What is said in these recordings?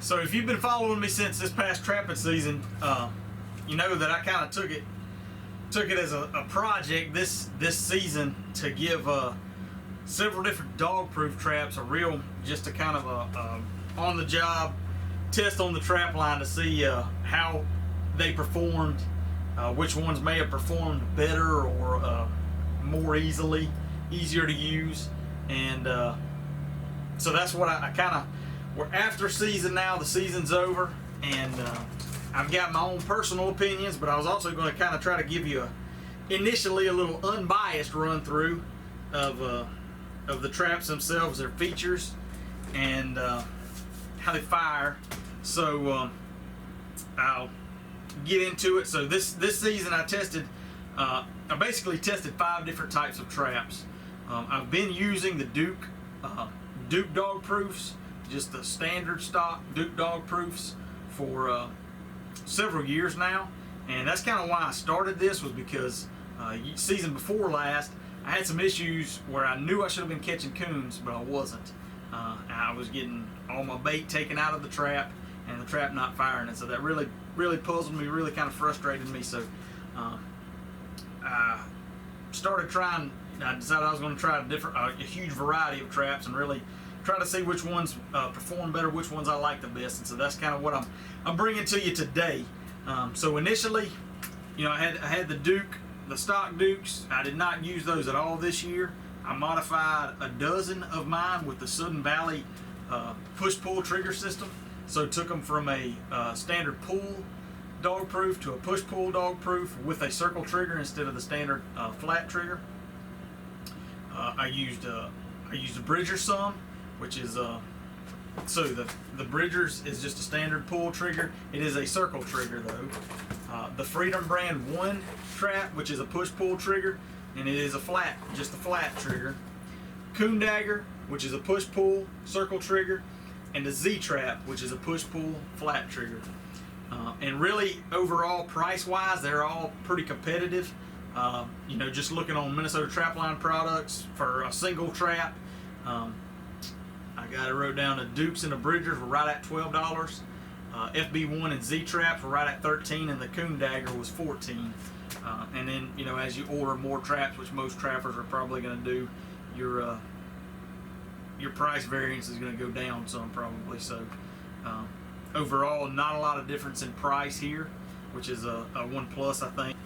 So if you've been following me since this past trapping season, you know that I kind of took it as a project this season to give several different dog-proof traps just a kind of a on-the-job test on the trap line to see how they performed, which ones may have performed better or more easier to use, and so that's what I kind of. We're after season now. The season's over, and I've got my own personal opinions, but I was also going to kind of try to give you initially a little unbiased run through of the traps themselves, their features, and how they fire. So I'll get into it. So this season I basically tested 5 different types of traps. I've been using the Duke dog proofs, just the standard stock Duke dog proofs, for several years now, and that's kind of why I started this, was because season before last I had some issues where I knew I should have been catching coons, but I wasn't. I was getting all my bait taken out of the trap and the trap not firing, and so that really puzzled me, really kind of frustrated me. So I started trying. I decided I was going to try a huge variety of traps and really try to see which ones perform better, which ones I like the best, and so that's kind of what I'm bringing to you today. So initially, I had the stock Dukes. I did not use those at all this year. I modified a dozen of mine with the Sudden Valley push-pull trigger system. So took them from a standard pull dog proof to a push-pull dog proof with a circle trigger instead of the standard flat trigger. I used a Bridger some, which is so the Bridgers is just a standard pull trigger. It is a circle trigger though. The Freedom Brand 1 trap, which is a push-pull trigger, and it is just a flat trigger. Coon Dagger, which is a push-pull circle trigger, and the Z Trap, which is a push-pull flat trigger. And really, overall, price-wise, they're all pretty competitive. Just looking on Minnesota Trapline products for a single trap, I got it wrote down. The Dukes and the Bridgers were right at $12. FB1 and Z Traps were right at $13, and the Coon Dagger was $14. And then, as you order more traps, which most trappers are probably going to do, your price variance is going to go down some probably. So overall, not a lot of difference in price here, which is a one plus, I think.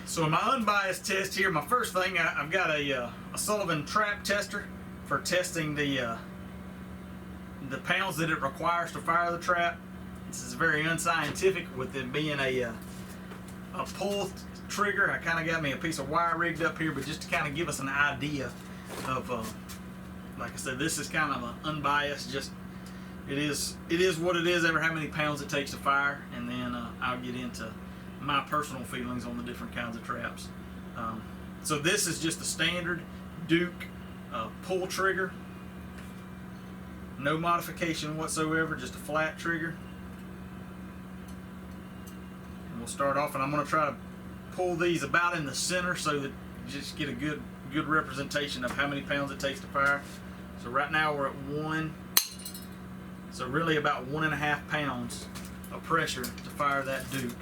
So in my unbiased test here, my first thing, I've got a Sullivan trap tester for testing the pounds that it requires to fire the trap. This is very unscientific, with it being a pull trigger. I kind of got me a piece of wire rigged up here, but just to kind of give us an idea of, like I said, this is kind of an unbiased, just it is what it is, ever how many pounds it takes to fire, and then I'll get into my personal feelings on the different kinds of traps. So this is just a standard Duke pull trigger, no modification whatsoever, just a flat trigger. And we'll start off, and I'm going to try to pull these about in the center so that you just get a good representation of how many pounds it takes to fire. So right now we're at 1, so really about 1.5 pounds of pressure to fire that Duke.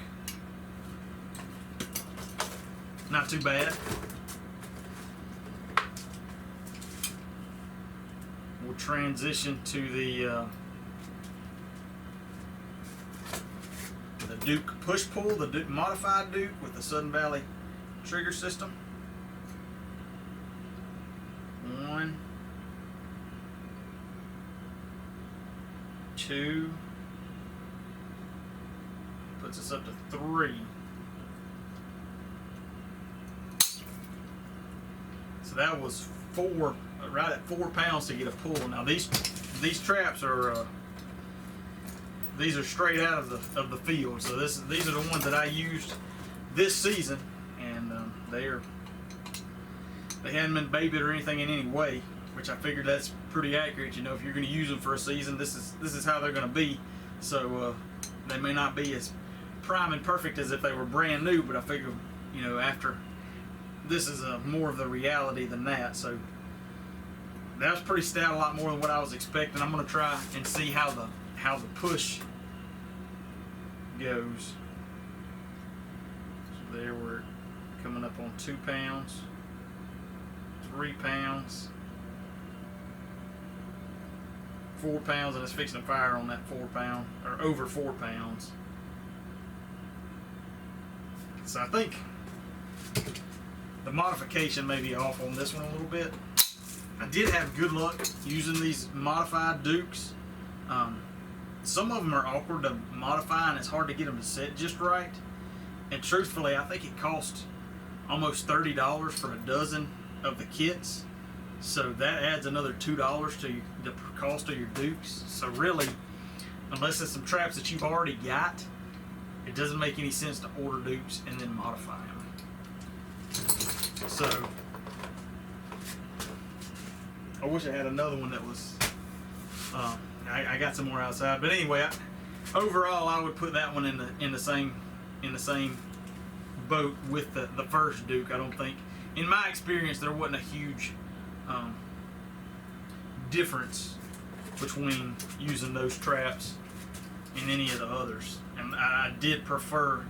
Not too bad. We'll transition to the Duke push-pull, the Duke modified Duke with the Sudden Valley trigger system. 1, 2, puts us up to 3. So that was 4, right at 4 pounds to get a pull. Now these traps are these are straight out of the field. So these are the ones that I used this season, and they hadn't been babied or anything in any way, which I figured that's pretty accurate. If you're going to use them for a season, this is how they're going to be. So they may not be as prime and perfect as if they were brand new, but I figure after this is more of the reality than that. So that was pretty stout, a lot more than what I was expecting. I'm going to try and see how how the push goes. So there we're coming up on 2 pounds, 3 pounds, 4 pounds, and it's fixing to fire on that 4 pound, or over 4 pounds. So I think the modification may be off on this one a little bit. I did have good luck using these modified Dukes. Some of them are awkward to modify, and it's hard to get them to set just right. And truthfully, I think it cost almost $30 for a dozen of the kits. So that adds another $2 to the cost of your Dukes. So really, unless it's some traps that you've already got, it doesn't make any sense to order Dukes and then modify them. So I wish I had another one that was I got some more outside, but anyway, overall I would put that one in the same boat with the first Duke. I don't think, in my experience, there wasn't a huge difference between using those traps and any of the others, and I did prefer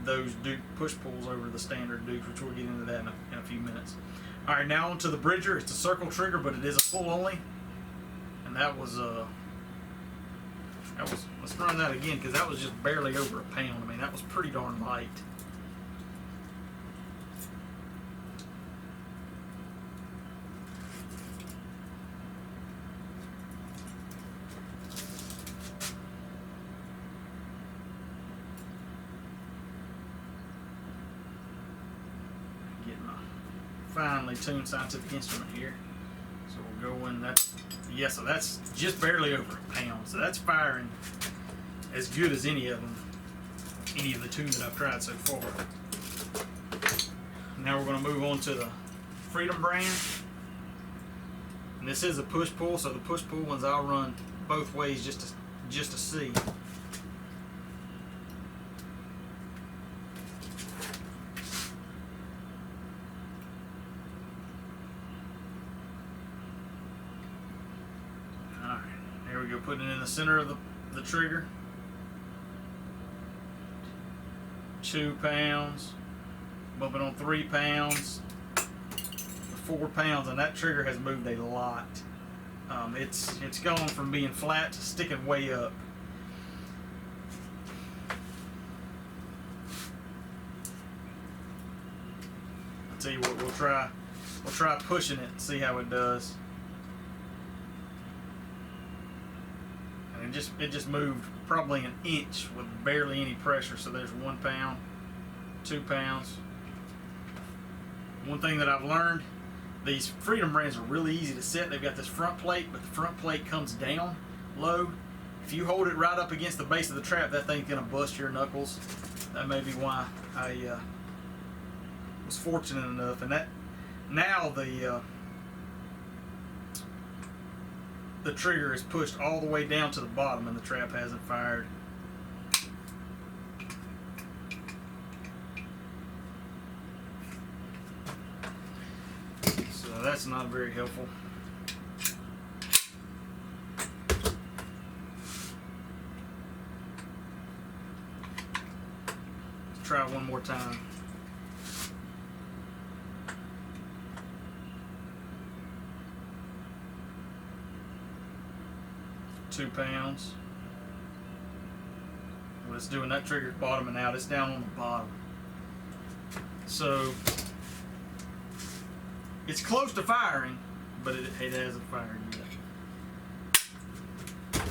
those Duke push pulls over the standard Dukes, which we'll get into that in a few minutes. All right, now onto the Bridger. It's a circle trigger, but it is a pull only, and that was let's run that again, because that was just barely over a pound. I mean, that was pretty darn light. Finely tuned scientific instrument here, so we'll go in that. Yeah, so that's just barely over a pound, so that's firing as good as any of them, any of the two that I've tried so far. Now we're going to move on to the Freedom brand, and this is a push pull, so the push pull ones I'll run both ways just to see. There we go, putting it in the center of the trigger. 2 pounds, bumping on 3 pounds, 4 pounds, and that trigger has moved a lot. It's gone from being flat to sticking way up. I'll tell you what, we'll try pushing it and see how it does. It just moved probably an inch with barely any pressure. So there's 1 pound, 2 pounds. One thing that I've learned, these Freedom brands are really easy to set. They've got this front plate, but the front plate comes down low. If you hold it right up against the base of the trap, that thing's gonna bust your knuckles. That may be why I was fortunate enough. And that now the trigger is pushed all the way down to the bottom and the trap hasn't fired. So that's not very helpful. Let's try one more time. £2. Well, it's doing that trigger's bottoming out. It's down on the bottom. So it's close to firing, but it hasn't fired yet.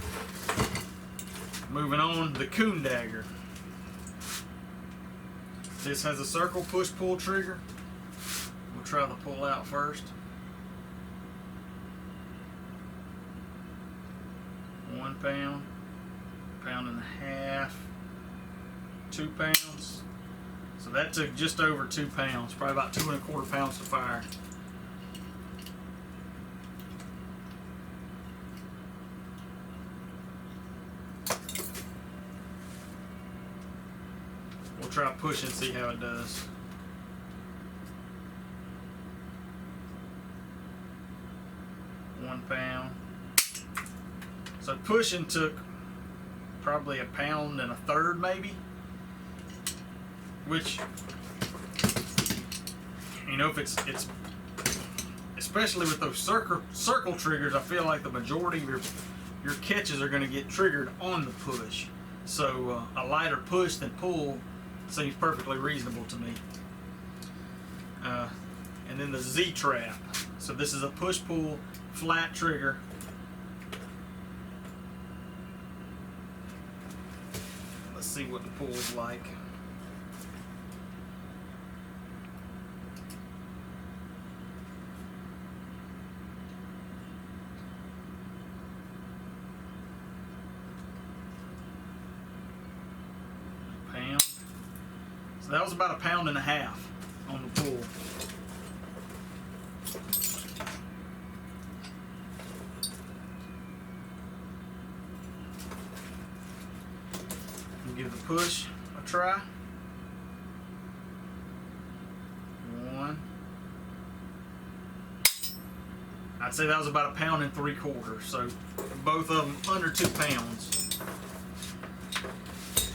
Moving on, the Coon Dagger. This has a circle push-pull trigger. We'll try the pull out first. 1 pound, 1.5 pounds, 2 pounds. So that took just over 2 pounds, probably about 2 1/4 pounds to fire. We'll try push and see how it does. £1 pound. So pushing took probably 1.33 pounds maybe, which, you know, if it's especially with those circle triggers, I feel like the majority of your catches are going to get triggered on the push. So a lighter push than pull seems perfectly reasonable to me. And then the Z trap. So this is a push-pull flat trigger. Let's see what the pull is like. So that was about 1.5 pounds on the pull. Give the push a try. 1. I'd say that was about 1.75 pounds. So both of them under 2 pounds.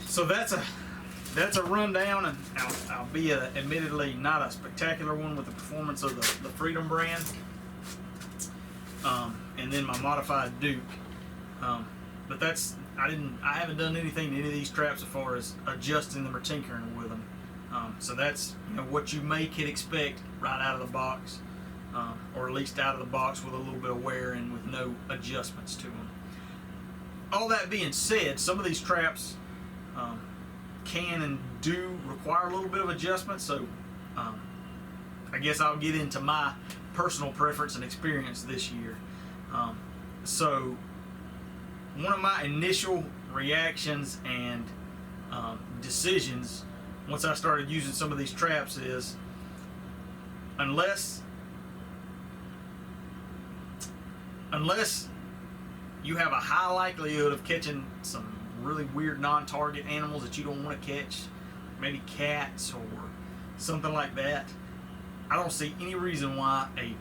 So that's a rundown, and albeit admittedly not a spectacular one with the performance of the Freedom brand, and then my modified Duke. But I haven't done anything to any of these traps as far as adjusting them or tinkering with them. So that's, you know, what you could expect right out of the box, or at least out of the box with a little bit of wear and with no adjustments to them. All that being said, some of these traps can and do require a little bit of adjustment, so I guess I'll get into my personal preference and experience this year. So one of my initial reactions and decisions once I started using some of these traps is, unless you have a high likelihood of catching some really weird non-target animals that you don't want to catch, maybe cats or something like that, I don't see any reason why a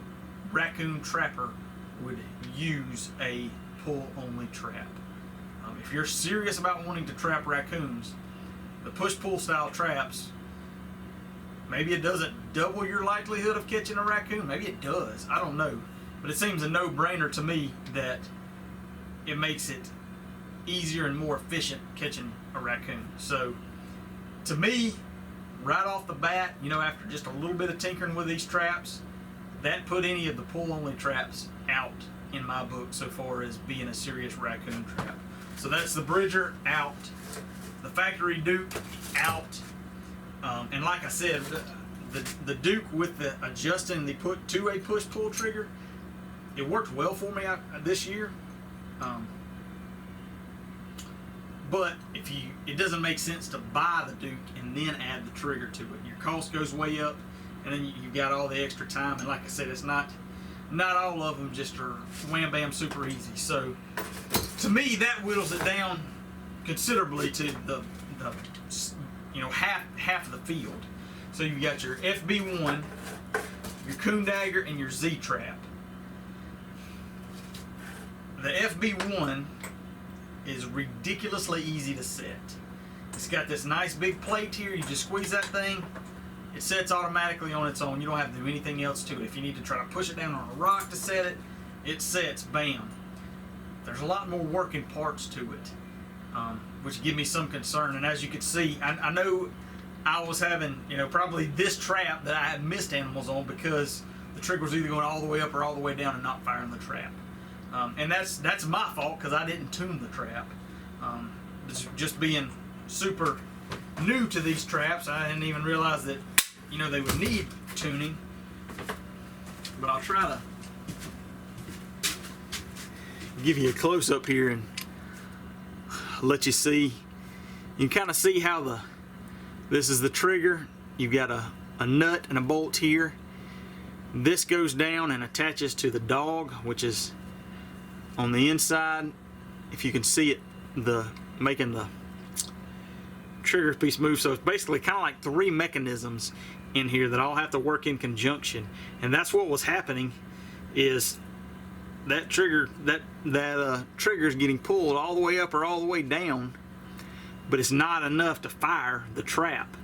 raccoon trapper would use a pull-only trap. If you're serious about wanting to trap raccoons, the push-pull style traps, maybe it doesn't double your likelihood of catching a raccoon, maybe it does, I don't know, but it seems a no-brainer to me that it makes it easier and more efficient catching a raccoon. So to me, right off the bat, you know, after just a little bit of tinkering with these traps, that put any of the pull-only traps out in my book so far as being a serious raccoon trap. So that's the Bridger out, the factory Duke out, and like I said, the Duke with the adjusting the put to a push-pull trigger, it worked well for me this year. But it doesn't make sense to buy the Duke and then add the trigger to it. Your cost goes way up, and then you've got all the extra time. And like I said, it's not all of them just are wham bam super easy. So to me, that whittles it down considerably to the half of the field. So you've got your FB1, your coon dagger, and your Z trap. The FB1 is ridiculously easy to set. It's got this nice big plate here. You just squeeze that thing, it sets automatically on its own. You don't have to do anything else to it. If you need to try to push it down on a rock to set it, it sets, bam. There's a lot more working parts to it, which give me some concern. And as you can see, I know I was having, probably this trap that I had missed animals on because the trigger was either going all the way up or all the way down and not firing the trap. And that's my fault because I didn't tune the trap. Just being super new to these traps, I didn't even realize that they would need tuning. But I'll try to give you a close up here and let you see. You can kind of see how this is the trigger. You've got a nut and a bolt here. This goes down and attaches to the dog, which is on the inside. If you can see it, making the trigger piece move. So it's basically kind of like 3 mechanisms in here that all have to work in conjunction. And that's what was happening, is that trigger is getting pulled all the way up or all the way down, but it's not enough to fire the trap.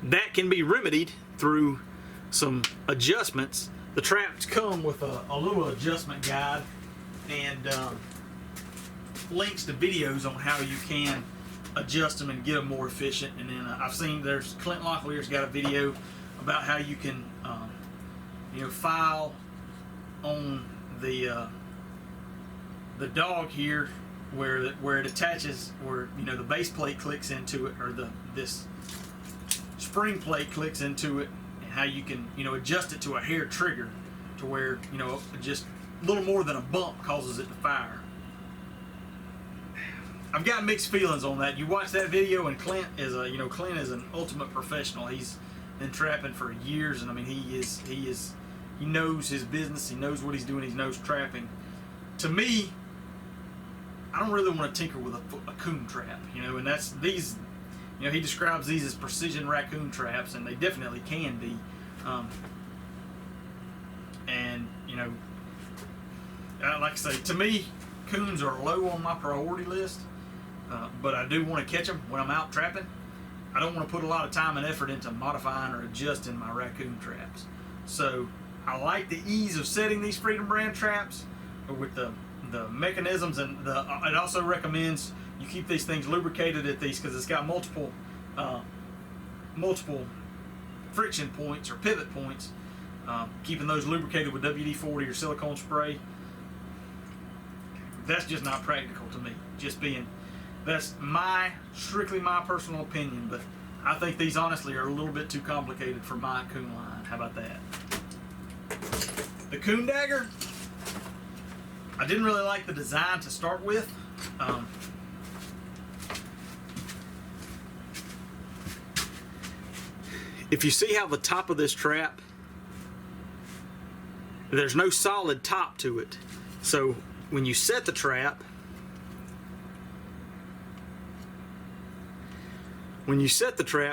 That can be remedied through some adjustments. The traps come with a little adjustment guide and links to videos on how you can adjust them and get them more efficient. And then I've seen there's Clint Locklear's got a video about how you can file on the dog here where it attaches, where the base plate clicks into it, or this spring plate clicks into it, and how you can adjust it to a hair trigger to where just a little more than a bump causes it to fire. I've got mixed feelings on that. You watch that video, and Clint is an ultimate professional. He's been trapping for years, and I mean he knows his business. He knows what he's doing. He knows trapping. To me, I don't really want to tinker with a coon trap, and that's these. He describes these as precision raccoon traps, and they definitely can be. Like I say, to me, coons are low on my priority list, but I do want to catch them when I'm out trapping. I don't want to put a lot of time and effort into modifying or adjusting my raccoon traps. So I like the ease of setting these Freedom brand traps with the mechanisms, and it also recommends you keep these things lubricated at these, because it's got multiple friction points or pivot points. Keeping those lubricated with WD-40 or silicone spray, that's just not practical to me. That's strictly my personal opinion, but I think these honestly are a little bit too complicated for my coon line. How about that? The coon dagger, I didn't really like the design to start with. If you see how the top of this trap, there's no solid top to it. So when you set the trap,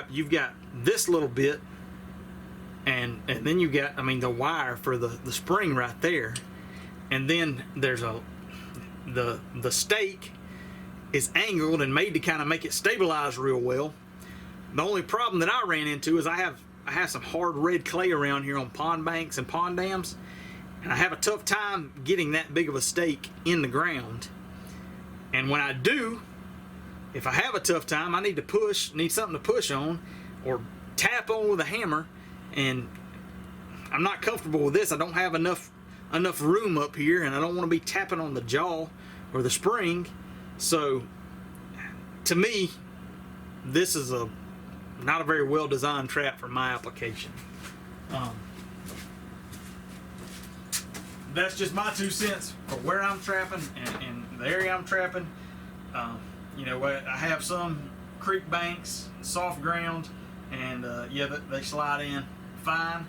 you've got this little bit, and then you got, the wire for the spring right there, and then there's the stake is angled and made to kind of make it stabilize real well. The only problem that I ran into is I have some hard red clay around here on pond banks and pond dams, and I have a tough time getting that big of a stake in the ground. And when I do, if I have a tough time, I need something to push on or tap on with a hammer, and I'm not comfortable with this. I don't have enough room up here, and I don't want to be tapping on the jaw or the spring. So to me, this is not a very well designed trap for my application. That's just my 2 cents for where I'm trapping and the area I'm trapping. I have some creek banks, soft ground, and they slide in fine,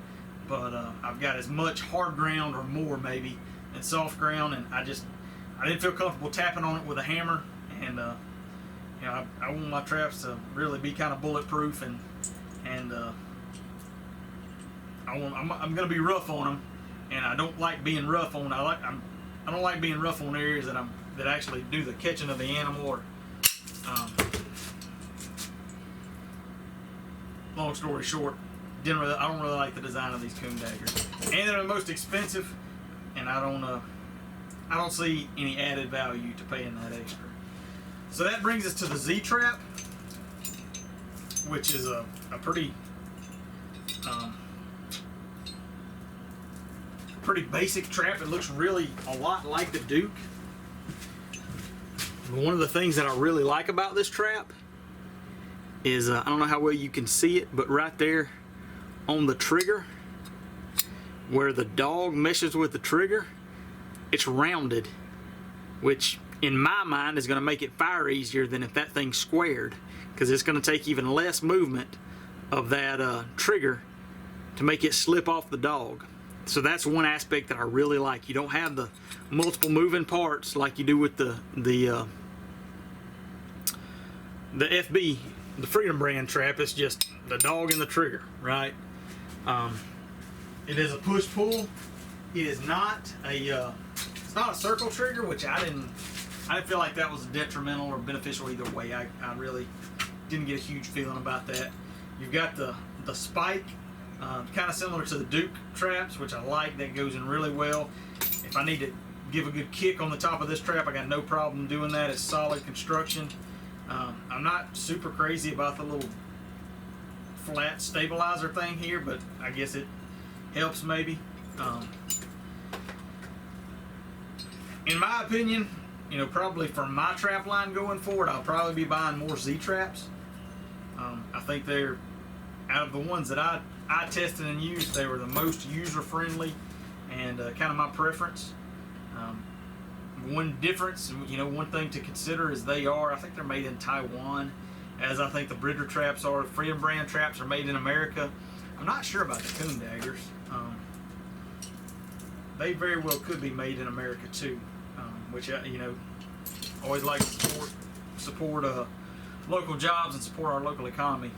but I've got as much hard ground or more maybe than soft ground, and I didn't feel comfortable tapping on it with a hammer, and I want my traps to really be kind of bulletproof, and I'm going to be rough on them, and I don't like being rough on. I don't like being rough on areas that actually do the catching of the animal. Or long story short, I don't really like the design of these coon daggers, and they're the most expensive, and I don't see any added value to paying that extra. So that brings us to the Z trap, which is a pretty basic trap. It looks really a lot like the Duke. One of the things that I really like about this trap is, I don't know how well you can see it, but right there on the trigger, where the dog meshes with the trigger, it's rounded, which in my mind is going to make it fire easier than if that thing's squared, because it's going to take even less movement of that trigger to make it slip off the dog. So that's one aspect that I really like. You don't have the multiple moving parts like you do with the FB, the Freedom brand trap. It's just the dog and the trigger, right? It is a push-pull It is not a it's not a circle trigger, which I didn't feel like that was detrimental or beneficial either way. I really didn't get a huge feeling about that. You've got the spike, kind of similar to the Duke traps, which I like. That goes in really well. If I need to give a good kick on the top of this trap, I got no problem doing that. It's solid construction. I'm not super crazy about the little flat stabilizer thing here, but I guess it helps maybe. In my opinion, you know, probably for my trap line going forward, I'll probably be buying more Z traps. I think they're, out of the ones that I tested and used, they were the most user friendly and kind of my preference. One difference, you know, one thing to consider is I think they're made in Taiwan, as I think the Bridger traps are. Freedom brand traps are made in America. I'm not sure about the Coon daggers. They very well could be made in America too, which, you know, always like to support local jobs and support our local economy.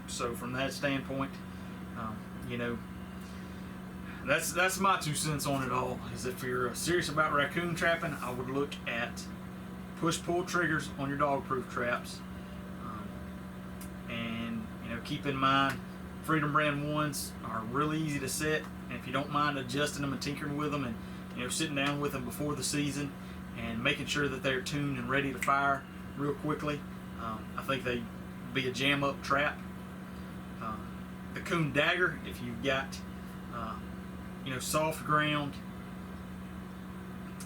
So from that standpoint, you know, that's my 2 cents on it all. Is if you're serious about raccoon trapping, I would look at push-pull triggers on your dog-proof traps, and you know, keep in mind Freedom brand ones are really easy to set, and if you don't mind adjusting them and tinkering with them, and you know, sitting down with them before the season and making sure that they're tuned and ready to fire real quickly, I think they'd be a jam-up trap. The Coon dagger, if you've got you know, soft ground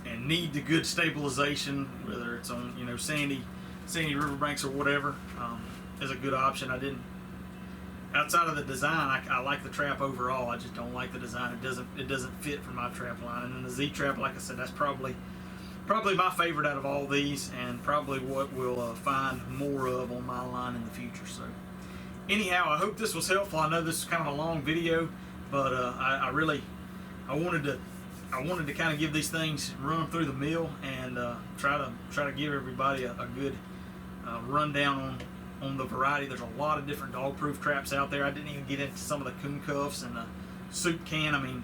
and need the good stabilization, whether it's on, you know, sandy riverbanks or whatever, is a good option. Outside of the design, I like the trap overall. I just don't like the design. It doesn't fit for my trap line. And then the Z trap, like I said, that's probably my favorite out of all these, and probably what we'll find more of on my line in the future. So anyhow, I hope this was helpful. I know this is kind of a long video, but I wanted to kind of give these things, run them through the mill, and try to give everybody a good rundown on the variety. There's a lot of different dog-proof traps out there. I didn't even get into some of the coon cuffs and the soup can. I mean,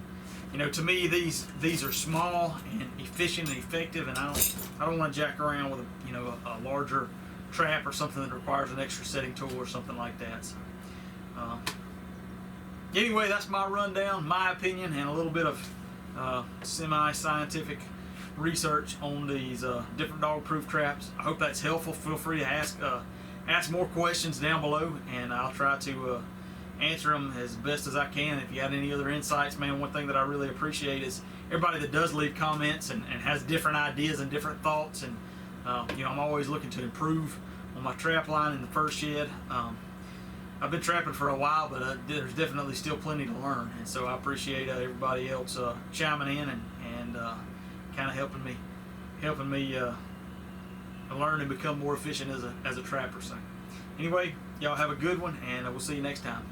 you know, to me these are small and efficient and effective, and I don't want to jack around with a larger trap or something that requires an extra setting tool or something like that. So, anyway, that's my rundown, my opinion, and a little bit of semi-scientific research on these different dog-proof traps. I hope that's helpful. Feel free to ask more questions down below, and I'll try to answer them as best as I can. If you got any other insights, man, one thing that I really appreciate is everybody that does leave comments and has different ideas and different thoughts, and you know, I'm always looking to improve on my trap line in the fur shed. I've been trapping for a while, but there's definitely still plenty to learn, and so I appreciate everybody else chiming in and kind of helping me learn and become more efficient as a trapper. So anyway, y'all have a good one, and we'll see you next time.